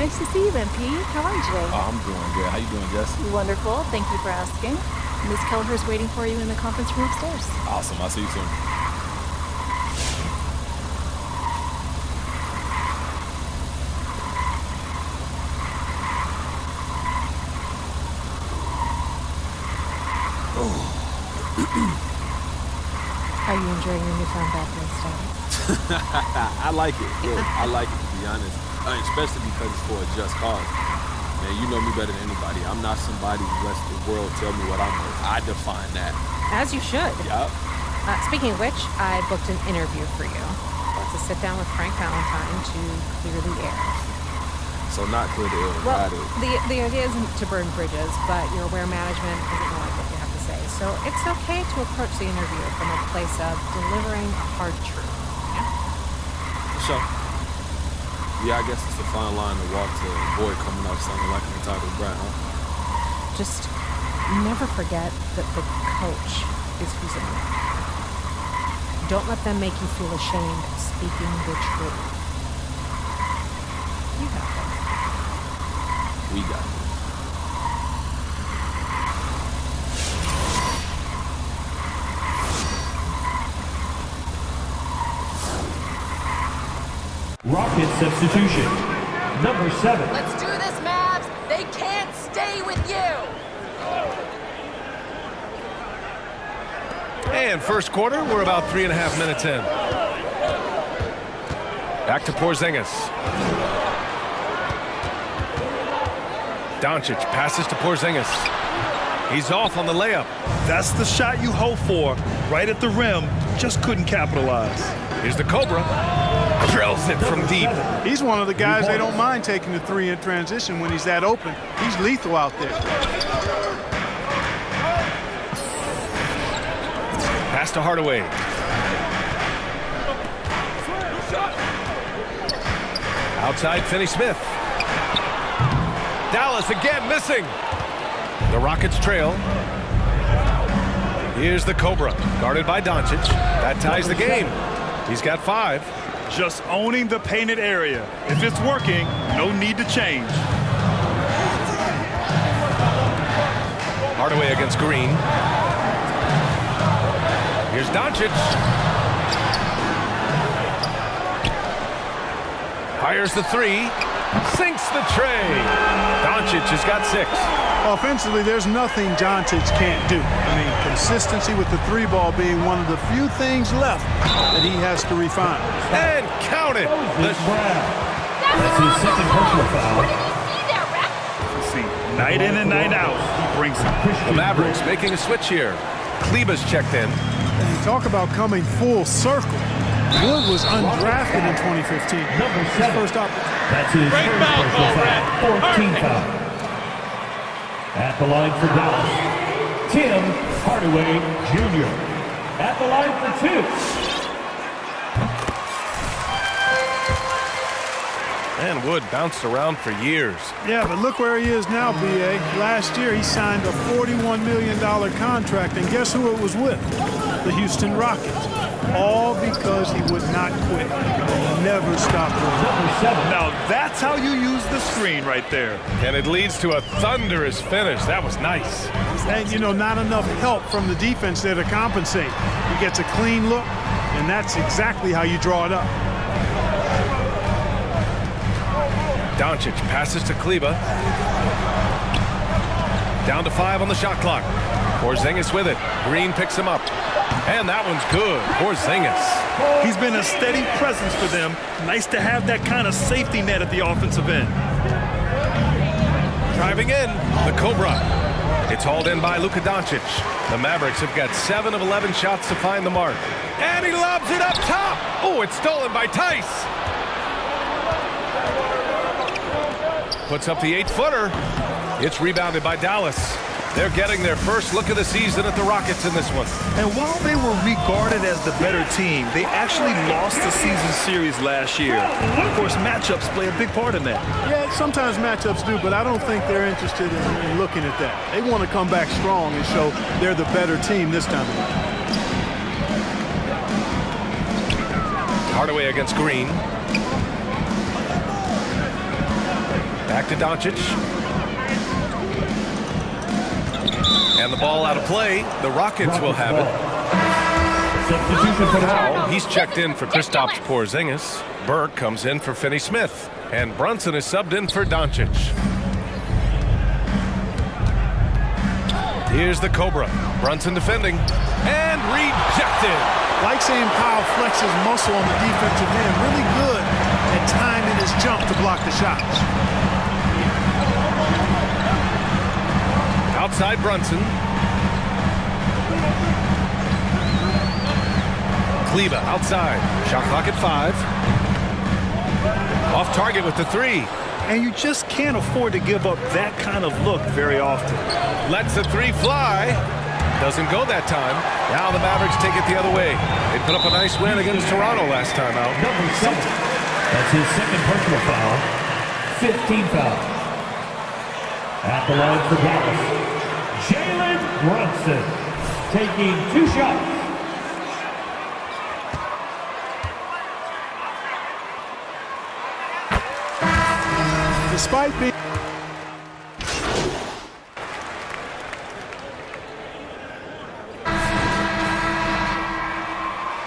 Nice to see you, MP. How are you today? Oh, I'm doing good. How you doing, Jess? Wonderful. Thank you for asking. Miss Kelleher's waiting for you in the conference room upstairs. Awesome. I'll see you soon. Are you enjoying your newfound badminton status? I like it. Yeah, I like it, to be honest. Especially because it's for a just cause. Man, you know me better than anybody. I'm not somebody who lets the world tell me what I'm worth. I define that. As you should. Yup. Speaking of which, I booked an interview for you. It's a sit-down with Frank Valentine to clear the air. So not clear the air. Well, the idea isn't to burn bridges, but your aware management doesn't know like what you have to say. So it's okay to approach the interview from a place of delivering a hard truth. Yeah? For sure. Yeah, I guess it's a fine line to walk to a boy coming up sounding like an entitled brat, huh? Just never forget that the coach is who's in it. Don't let them make you feel ashamed of speaking the truth. You got this. We got this. Rocket substitution. Number 7. Let's do this, Mavs! They can't stay with you! And first quarter, we're about 3.5 minutes in. Back to Porzingis. Doncic passes to Porzingis. He's off on the layup. That's the shot you hope for, right at the rim. Just couldn't capitalize. Here's the Cobra. Drills it from deep. He's one of the guys they don't mind taking the three in transition when he's that open. He's lethal out there. Pass to Hardaway. Outside, Finney-Smith. Dallas again missing. The Rockets trail. Here's the Cobra, guarded by Doncic. That ties the game. He's got 5. Just owning the painted area. If it's working, no need to change. Hardaway against Green. Here's Doncic. Fires the 3. Sinks the tray. Doncic has got 6. Offensively, there's nothing Doncic can't do. I mean, consistency with the 3-ball being one of the few things left that he has to refine. And count it. That's his second personal foul. See, night in and night out, he brings it. The Mavericks making a switch here. Kleba's checked in. And you talk about coming full circle. Wood was undrafted in 2015. Number 7. His first opportunity. That's his Great first foul personal call, Brad. foul. 14 foul. At the line for Dallas, Tim Hardaway Jr. At the line for 2. And Wood bounced around for years. Yeah, but look where he is now, B.A. Last year, he signed a $41 million contract, and guess who it was with? The Houston Rockets. All because he would not quit. Never stop winning. Number 7. Now that's how you use the screen right there. And it leads to a thunderous finish. That was nice. And, you know, not enough help from the defense there to compensate. He gets a clean look, and that's exactly how you draw it up. Doncic passes to Kleba. Down to 5 on the shot clock. Porzingis with it. Green picks him up. And that one's good. Porzingis. He's been a steady presence for them. Nice to have that kind of safety net at the offensive end. Driving in, the Cobra. It's hauled in by Luka Doncic. The Mavericks have got 7 of 11 shots to find the mark. And he lobs it up top. Oh, it's stolen by Tice. Puts up the 8-footer. It's rebounded by Dallas. They're getting their first look of the season at the Rockets in this one. And while they were regarded as the better team, they actually lost the season series last year. Of course, matchups play a big part in that. Yeah, sometimes matchups do, but I don't think they're interested in looking at that. They want to come back strong and show they're the better team this time around. Hardaway against Green. Back to Doncic. And the ball out of play. The Rockets will have it. Substitution for Powell, he's checked in for Kristaps Porzingis. Burke comes in for Finney Smith. And Brunson is subbed in for Doncic. Here's the Cobra. Brunson defending. And rejected. Like seeing Powell flex his muscle on the defensive end. Really good at timing his jump to block the shots. Outside Brunson. Kleba outside. Shot clock at 5. Off target with the 3. And you just can't afford to give up that kind of look very often. Lets the 3 fly. Doesn't go that time. Now the Mavericks take it the other way. They put up a nice win against Toronto last time out. number 7. That's his second personal foul. 15 fouls. At the line for Dallas, Jalen Brunson taking 2 shots. Despite being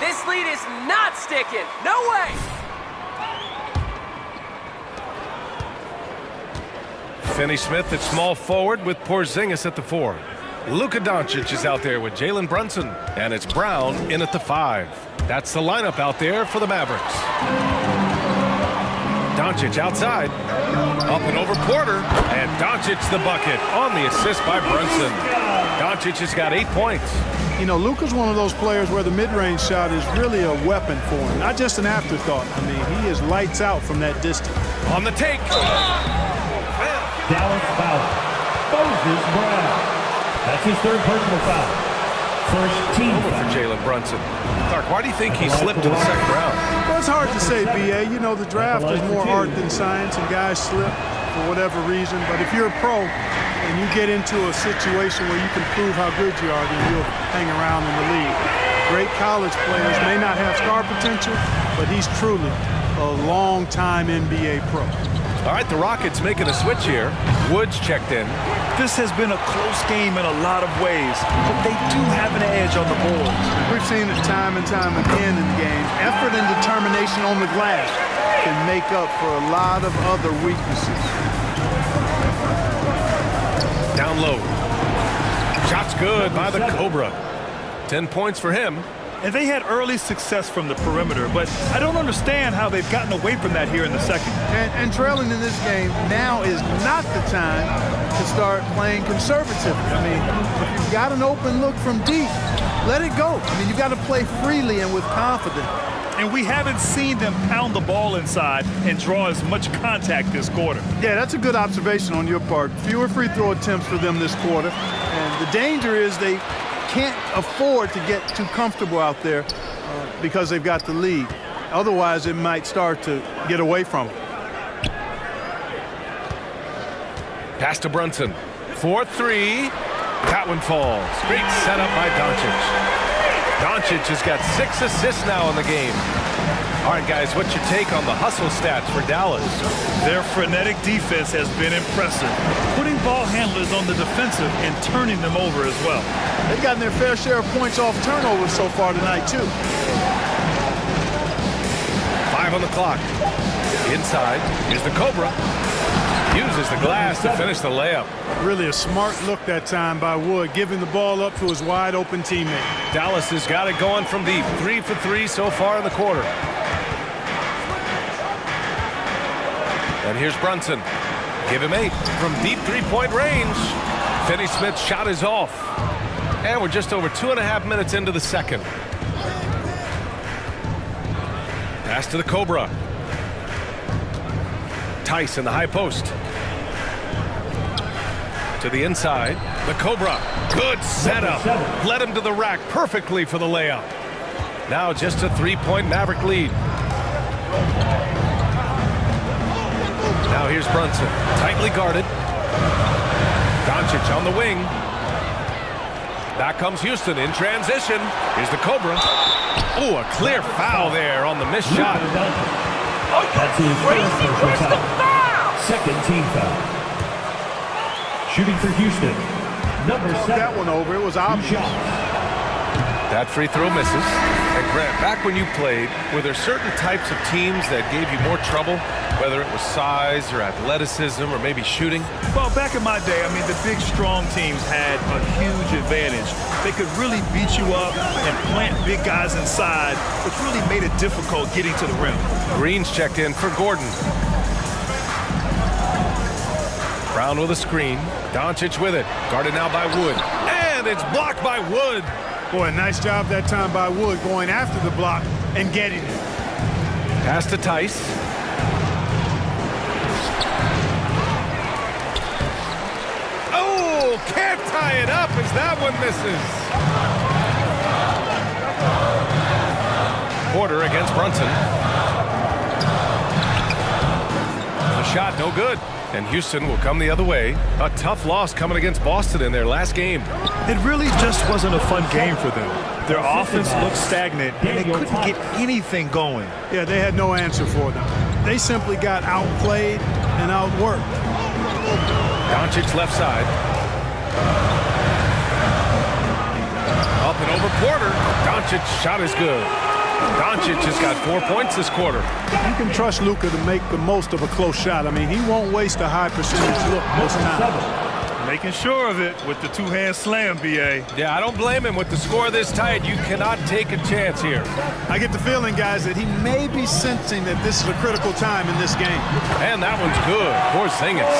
This lead is not sticking. No way. Finney Smith at small forward with Porzingis at the 4. Luka Doncic is out there with Jalen Brunson. And it's Brown in at the 5. That's the lineup out there for the Mavericks. Doncic outside. Up and over Porter. And Doncic the bucket on the assist by Brunson. Doncic has got 8 points. You know, Luka's one of those players where the mid-range shot is really a weapon for him, not just an afterthought. I mean, he is lights out from that distance. On the take. Dallas foul. Moses Brown. That's his 3rd personal foul. First team For foul. Jalen Brunson. Clark, why do you think he slipped to the 2nd round? Well, it's hard to say, B.A. You know, the draft is more art than science, and guys slip for whatever reason. But if you're a pro and you get into a situation where you can prove how good you are, then you'll hang around in the league. Great college players may not have star potential, but he's truly a long-time NBA pro. All right, the Rockets making a switch here. Woods checked in. This has been a close game in a lot of ways, but they do have an edge on the boards. We've seen it time and time again in games. Effort and determination on the glass can make up for a lot of other weaknesses. Down low. Shot's good by the Cobra. 10 points for him. And they had early success from the perimeter, but I don't understand how they've gotten away from that here in the second. And trailing in this game, now is not the time to start playing conservatively. I mean, if you've got an open look from deep, let it go. I mean, you've got to play freely and with confidence. And we haven't seen them pound the ball inside and draw as much contact this quarter. Yeah, that's a good observation on your part. Fewer free throw attempts for them this quarter. And the danger is they can't afford to get too comfortable out there because they've got the lead. Otherwise, it might start to get away from them. Pass to Brunson. 4-3. That one falls. Great setup by Doncic. Doncic has got 6 assists now in the game. All right, guys, what's your take on the hustle stats for Dallas? Their frenetic defense has been impressive, putting ball handlers on the defensive and turning them over as well. They've gotten their fair share of points off turnovers so far tonight, too. 5 on the clock. Inside is the Cobra. Uses the glass to finish the layup. Really a smart look that time by Wood, giving the ball up to his wide-open teammate. Dallas has got it going from deep. 3 for 3 so far in the quarter. And here's Brunson. Give him 8 from deep 3-point range. Finney Smith's shot is off. And we're just over 2.5 minutes into the second. Pass to the Cobra. Tice in the high post. To the inside. The Cobra. Good setup. Led him to the rack perfectly for the layup. Now just a 3-point Maverick lead. Now here's Brunson. Tightly guarded. Doncic on the wing. Back comes Houston in transition. Here's the Cobra. Oh, a clear foul there on the missed shot. That's his first personal foul. Second team foul. Shooting for Houston, number 7. That one over. It was Two obvious. shots. That free throw misses. And Grant, back when you played, were there certain types of teams that gave you more trouble, whether it was size or athleticism or maybe shooting? Well, back in my day, I mean, the big, strong teams had a huge advantage. They could really beat you up and plant big guys inside, which really made it difficult getting to the rim. Green's checked in for Gordon. Brown with a screen. Doncic with it. Guarded now by Wood. And it's blocked by Wood. Boy, nice job that time by Wood going after the block and getting it. Pass to Tice. Oh, can't tie it up as that one misses. Porter against Brunson. The shot no good. And Houston will come the other way. A tough loss coming against Boston in their last game. It really just wasn't a fun game for them. Their offense looked stagnant, and they couldn't get anything going. Yeah, they had no answer for them. They simply got outplayed and outworked. Doncic left side. Up and over Porter. Doncic shot is good. Doncic has got 4 points this quarter. You can trust Luka to make the most of a close shot. I mean, he won't waste a high percentage look most times. Making sure of it with the two-hand slam, B.A. Yeah, I don't blame him. With the score this tight, you cannot take a chance here. I get the feeling, guys, that he may be sensing that this is a critical time in this game. And that one's good. Porzingis.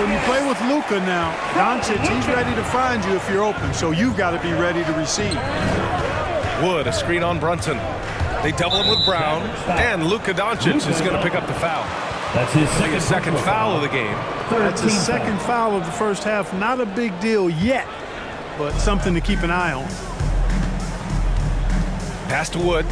When you play with Luka now, Doncic, he's ready to find you if you're open, so you've got to be ready to receive. Wood, a screen on Brunson. They double him with Brown, and Luka Doncic is going to pick up the foul. That's his Second foul of the game. That's his second foul of the first half. Not a big deal yet, but something to keep an eye on. Pass to Wood.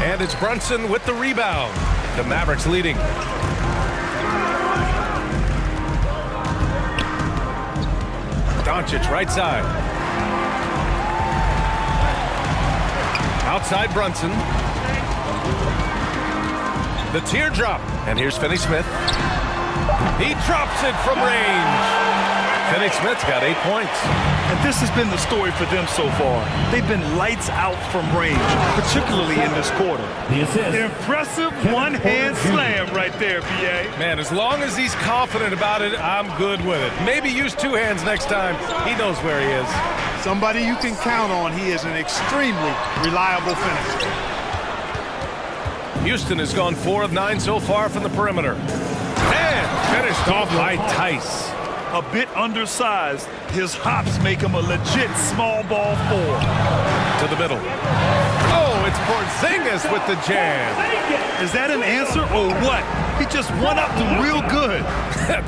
And it's Brunson with the rebound. The Mavericks leading. Doncic right side. Outside Brunson. The teardrop. And here's Finney-Smith. He drops it from range. Finney-Smith's got 8 points. And this has been the story for them so far. They've been lights out from range, particularly in this quarter. The assist. Impressive one-hand slam right there, B.A. Man, as long as he's confident about it, I'm good with it. Maybe use two hands next time. He knows where he is. Somebody you can count on. He is an extremely reliable finisher. Houston has gone 4 of 9 so far from the perimeter. And finished off by Tice. A bit undersized, his hops make him a legit small ball 4. To the middle. Oh, it's Porzingis with the jam. Is that an answer or what? He just one-upped him real good.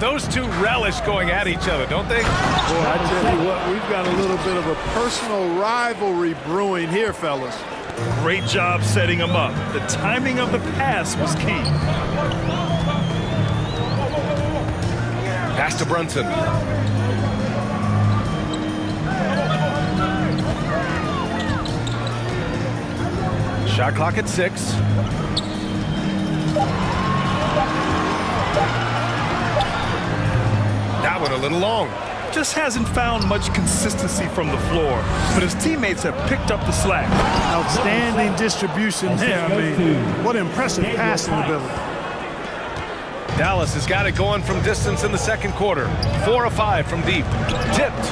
Those two relish going at each other, don't they? Boy, I tell you what, we've got a little bit of a personal rivalry brewing here, fellas. Great job setting him up. The timing of the pass was key. Pass to Brunson. Shot clock at 6. That one a little long. Just hasn't found much consistency from the floor, but his teammates have picked up the slack. Outstanding distribution there. I mean, what impressive passing ability. Dallas has got it going from distance in the second quarter. 4 of 5 from deep. Tipped.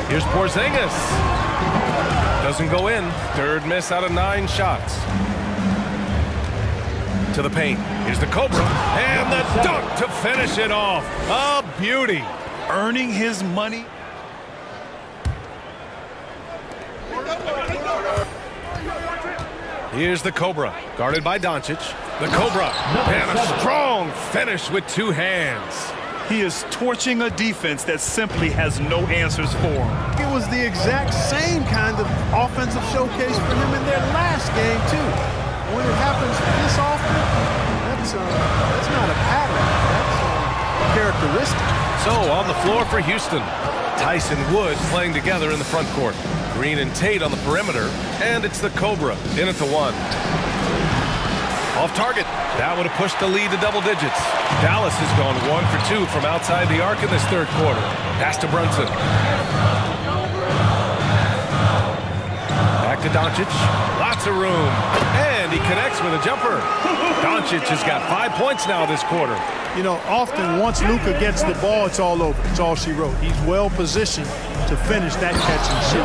Here's Porzingis. Doesn't go in. Third miss out of 9 shots. To the paint. Here's the Cobra. And the dunk to finish it off. A beauty. Earning his money. Here's the Cobra, guarded by Doncic. The Cobra, and a strong finish with 2 hands. He is torching a defense that simply has no answers for him. It was the exact same kind of offensive showcase for him in their last game, too. When it happens this often, that's not a pattern. That's a characteristic. So on on the floor for Houston. Tice and Wood playing together in the front court. Green and Tate on the perimeter, and it's the Cobra in at the 1. Off target. That would have pushed the lead to double digits. Dallas has gone 1 for 2 from outside the arc in this third quarter. Pass to Brunson. Back to Doncic. Lots of room. And he connects with a jumper. Doncic has got 5 points now this quarter. You know, often once Luka gets the ball, it's all over. It's all she wrote. He's well positioned to finish that catch and shoot.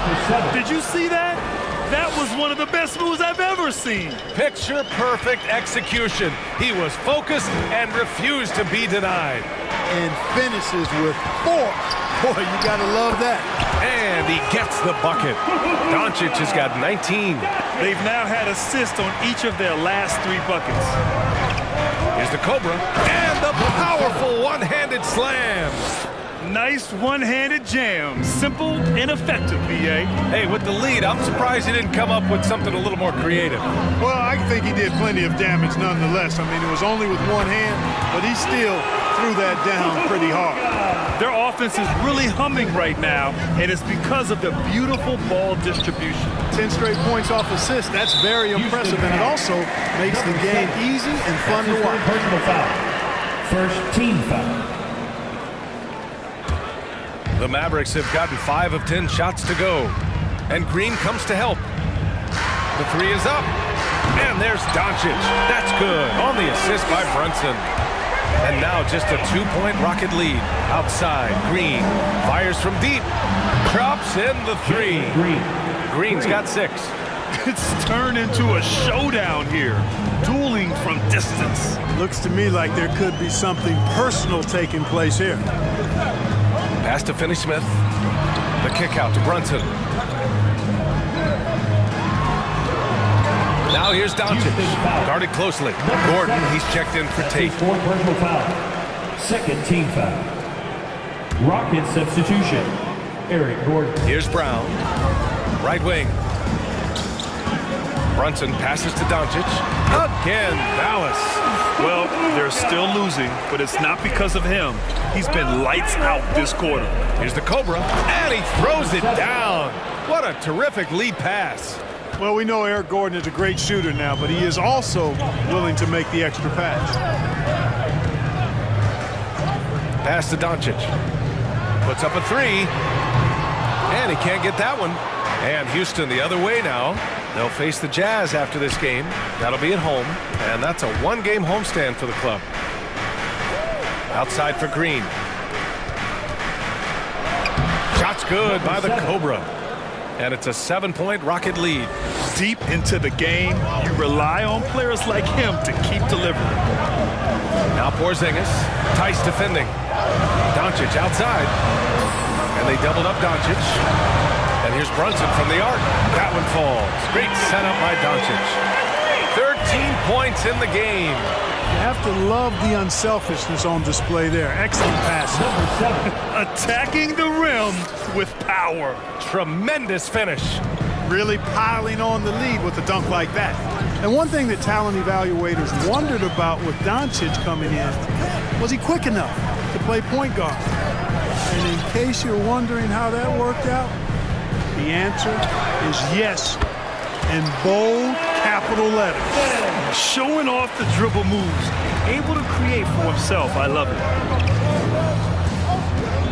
Did you see that? That was one of the best moves I've ever seen. Picture perfect execution. He was focused and refused to be denied. And finishes with force. Boy, you gotta love that. And he gets the bucket. Doncic has got 19. They've now had assists on each of their last 3 buckets. Here's the Cobra. And the powerful one-handed slam. Nice one-handed jam. Simple and effective, B.A. Hey, with the lead, I'm surprised he didn't come up with something a little more creative. Well, I think he did plenty of damage nonetheless. I mean, it was only with one hand, but he still threw that down pretty hard. Their offense is really humming right now, and it's because of the beautiful ball distribution. 10 straight points off assists. That's very impressive, and it also makes the game easy and fun to watch. Personal foul. First team foul. The Mavericks have gotten 5 of 10 shots to go. And Green comes to help. The 3 is up. And there's Doncic. That's good on the assist by Brunson. And now just a 2-point Rocket lead. Outside, Green fires from deep. Drops in the 3. Green's got 6. It's turned into a showdown here. Dueling from distance. Looks to me like there could be something personal taking place here. Pass to Finney-Smith. The kick out to Brunson. Now here's Doncic. Guarded closely. Gordon, he's checked in for Tate. 4 personal foul. Second team foul. Rocket substitution. Eric Gordon. Here's Brown. Right wing. Brunson passes to Doncic. Again, Dallas. Well, they're still losing, but it's not because of him. He's been lights out this quarter. Here's the Cobra, and he throws it down. What a terrific lead pass. Well, we know Eric Gordon is a great shooter now, but he is also willing to make the extra pass. Pass to Doncic. Puts up a 3. And he can't get that one. And Houston the other way now. They'll face the Jazz after this game. That'll be at home. And that's a 1-game homestand for the club. Outside for Green. Shot's good by the Cobra. And it's a 7-point Rocket lead. Deep into the game, you rely on players like him to keep delivering. Now Porzingis. Tice defending. Doncic outside. And they doubled up Doncic. And here's Brunson from the arc. That one falls. Great setup by Doncic. 13 points in the game. You have to love the unselfishness on display there. Excellent pass. Attacking the rim with power. Tremendous finish. Really piling on the lead with a dunk like that. And one thing that talent evaluators wondered about with Doncic coming in, was he quick enough to play point guard? And in case you're wondering how that worked out, the answer is yes, in bold capital letters. Showing off the dribble moves, able to create for himself. I love it.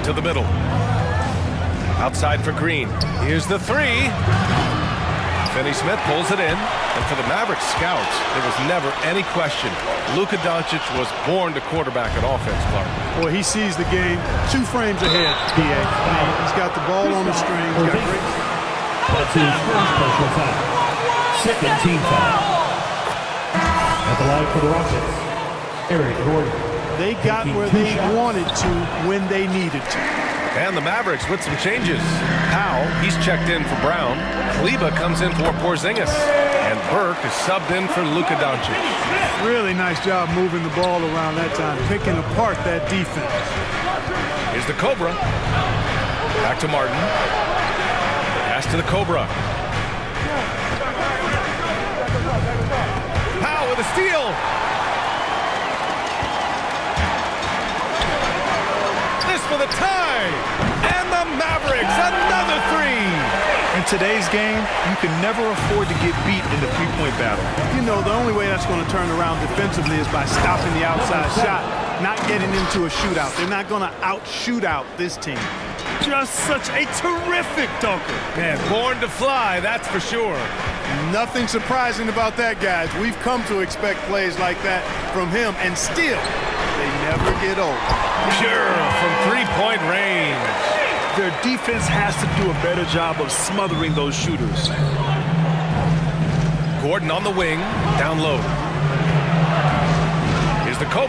To the middle. Outside for Green. Here's the 3. Finney-Smith pulls it in. And for the Mavericks scouts, there was never any question. Luka Doncic was born to quarterback an offense, Clark. Boy, he sees the game 2 frames ahead, PA. He's got the ball on the string. He's got great... That's his first personal foul. Second team foul. At the line for the Rockets, Eric Gordon. They got where they wanted to when they needed to. And the Mavericks with some changes. Powell, he's checked in for Brown. Kleba comes in for Porzingis. And Burke is subbed in for Luka Doncic. Really nice job moving the ball around that time, picking apart that defense. Here's the Cobra. Back to Martin. Pass to the Cobra. Powell with a steal. This for the tie! And the Mavericks, another three! In today's game, you can never afford to get beat in the three-point battle. You know, the only way that's going to turn around defensively is by stopping the outside shot, not getting into a shootout. They're not going to out-shootout this team. Just such a terrific dunker. Man, born to fly, that's for sure. Nothing surprising about that, guys. We've come to expect plays like that from him, and still, they never get old. Pure from three-point range. Their defense has to do a better job of smothering those shooters. Gordon on the wing, down low. Here's the Kobe.